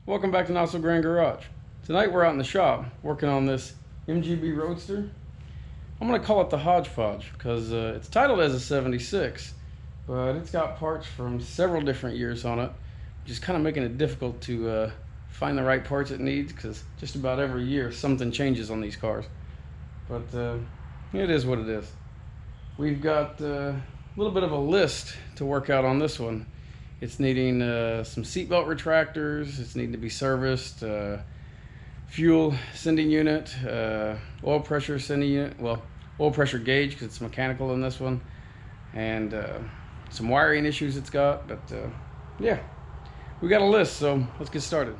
Welcome back to Not So Grand Garage. Tonight we're out in the shop working on this MGB Roadster. I'm going to call it the Hodgepodge because it's titled as a 76, but it's got parts from several different years on it, which is kind of making it difficult to find the right parts it needs because just about every year something changes on these cars. But it is what it is. We've got a little bit of a list to work out on this one. It's needing some seatbelt retractors, it's needing to be serviced, fuel sending unit, oil pressure sending unit, well, oil pressure gauge because it's mechanical in this one, and some wiring issues it's got, but yeah, we got a list, so let's get started.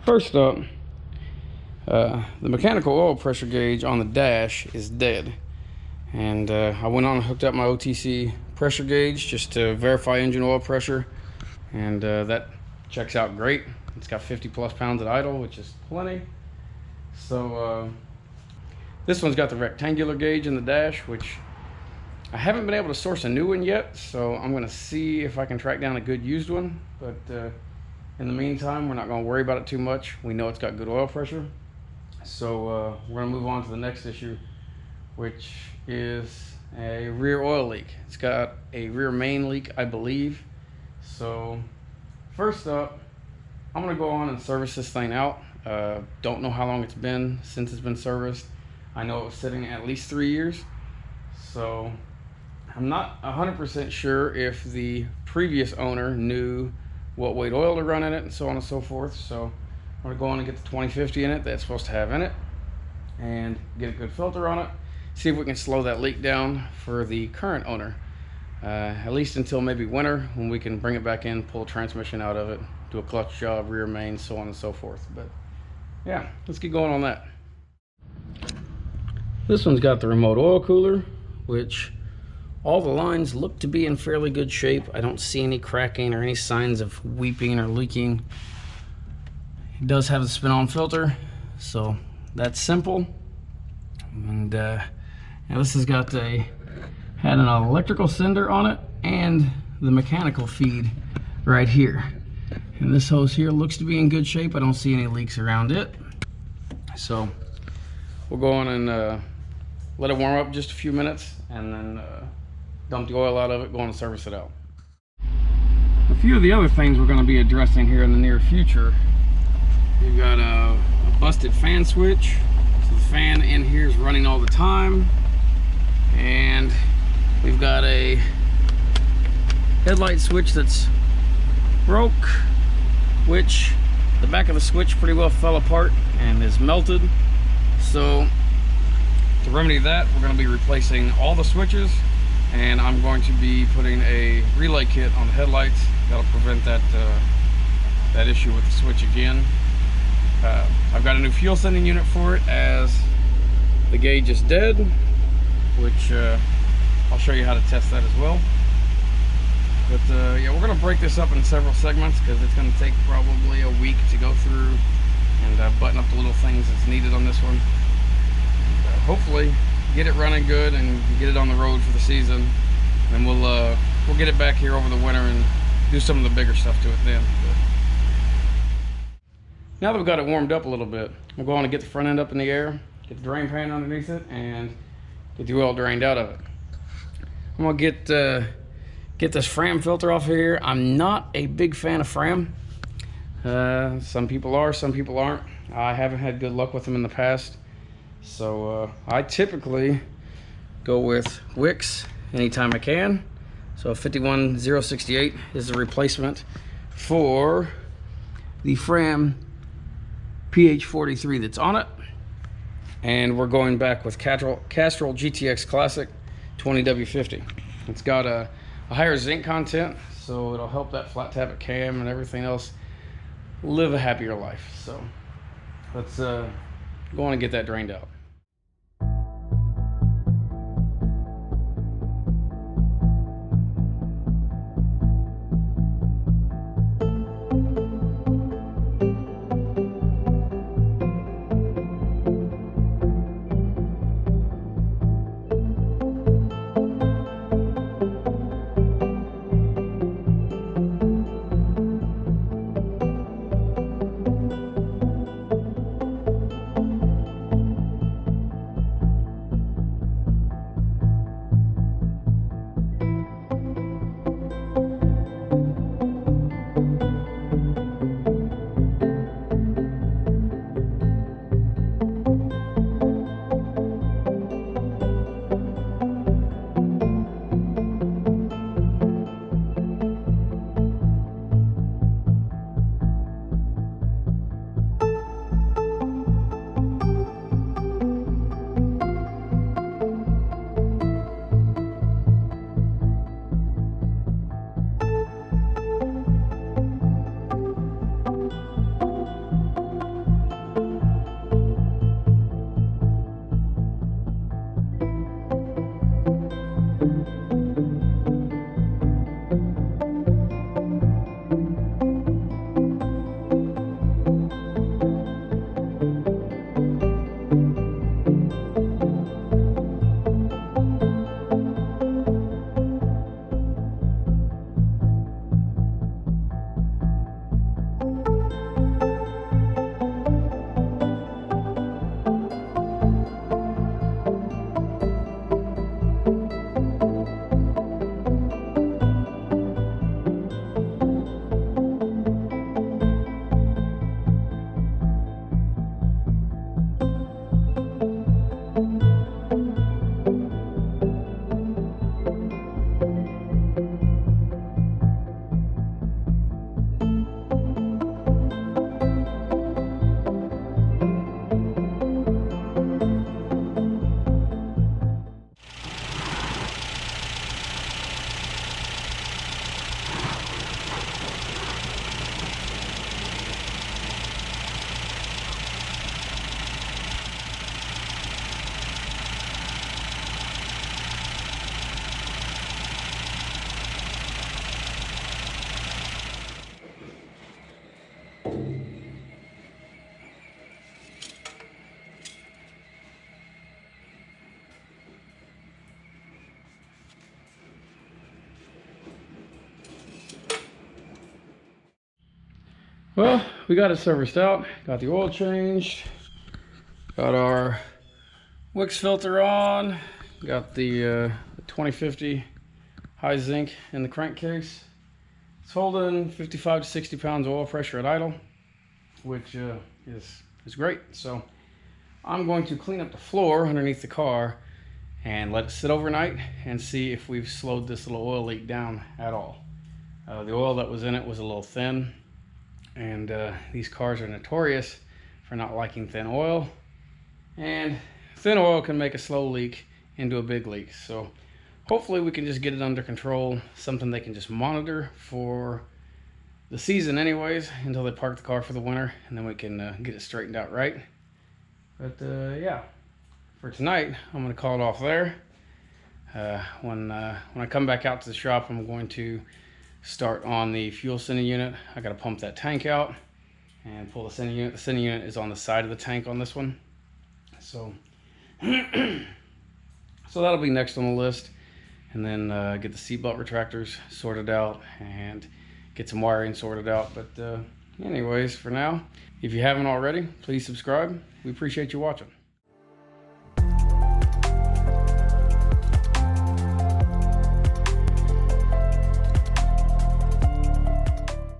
First up, the mechanical oil pressure gauge on the dash is dead, and I went on and hooked up my OTC pressure gauge just to verify engine oil pressure, and that checks out great. It's got 50 plus pounds at idle, which is plenty. So this one's got the rectangular gauge in the dash, which I haven't been able to source a new one yet, so I'm going to see if I can track down a good used one, but in the meantime, we're not going to worry about it too much. We know it's got good oil pressure. So we're going to move on to the next issue, which is a rear oil leak. It's got a rear main leak, I believe. So first up, I'm going to go on and service this thing out. Don't know how long it's been since it's been serviced. I know it was sitting at least 3 years. So I'm not 100% sure if the previous owner knew what weight oil to run in it and so on and so forth. So I'm going to go on and get the 2050 in it that's supposed to have in it and get a good filter on it, see if we can slow that leak down for the current owner, at least until maybe winter when we can bring it back in, pull transmission out of it, do a clutch job, rear main, so on and so forth. But yeah, let's get going on that. This one's got the remote oil cooler, which all the lines look to be in fairly good shape. I don't see any cracking or any signs of weeping or leaking. It does have the spin-on filter, so that's simple. And now this has got had an electrical sender on it and the mechanical feed right here. And this hose here looks to be in good shape. I don't see any leaks around it. So we'll go on and let it warm up just a few minutes and then dump the oil out of it, go on and service it out. A few of the other things we're going to be addressing here in the near future. We've got a busted fan switch. So the fan in here is running all the time. And we've got a headlight switch that's broke, which the back of the switch pretty well fell apart and is melted. So to remedy that, we're going to be replacing all the switches, and I'm going to be putting a relay kit on the headlights that'll prevent that that issue with the switch again. I've got a new fuel sending unit for it as the gauge is dead, which I'll show you how to test that as well. But yeah, we're going to break this up in several segments because it's going to take probably a week to go through and button up the little things that's needed on this one. Hopefully get it running good and get it on the road for the season, and we'll get it back here over the winter and do some of the bigger stuff to it then. But now that we've got it warmed up a little bit, we'll go on and get the front end up in the air, get the drain pan underneath it, and get the oil drained out of it. I'm gonna get this Fram filter off of here. I'm not a big fan of Fram. Some people are, some people aren't. I haven't had good luck with them in the past. So I typically go with Wicks anytime I can. So 51068 is the replacement for the Fram PH43 that's on it. And we're going back with Castrol GTX Classic 20W50. It's got a higher zinc content, so it'll help that flat tappet cam and everything else live a happier life. So let's go on and get that drained out. Well, we got it serviced out, got the oil changed, got our Wix filter on, got the 2050 high zinc in the crankcase. It's holding 55 to 60 pounds of oil pressure at idle, which is great. So I'm going to clean up the floor underneath the car and let it sit overnight and see if we've slowed this little oil leak down at all. The oil that was in it was a little thin, and these cars are notorious for not liking thin oil, and thin oil can make a slow leak into a big leak. So hopefully we can just get it under control, something they can just monitor for the season anyways, until they park the car for the winter, and then we can get it straightened out right. But yeah, for tonight, I'm going to call it off there. When I come back out to the shop, I'm going to start on the fuel sending unit. I got to pump that tank out and pull the sending unit. The sending unit is on the side of the tank on this one. So, so that'll be next on the list. And then get the seat belt retractors sorted out and get some wiring sorted out. But anyways, for now, if you haven't already, please subscribe. We appreciate you watching.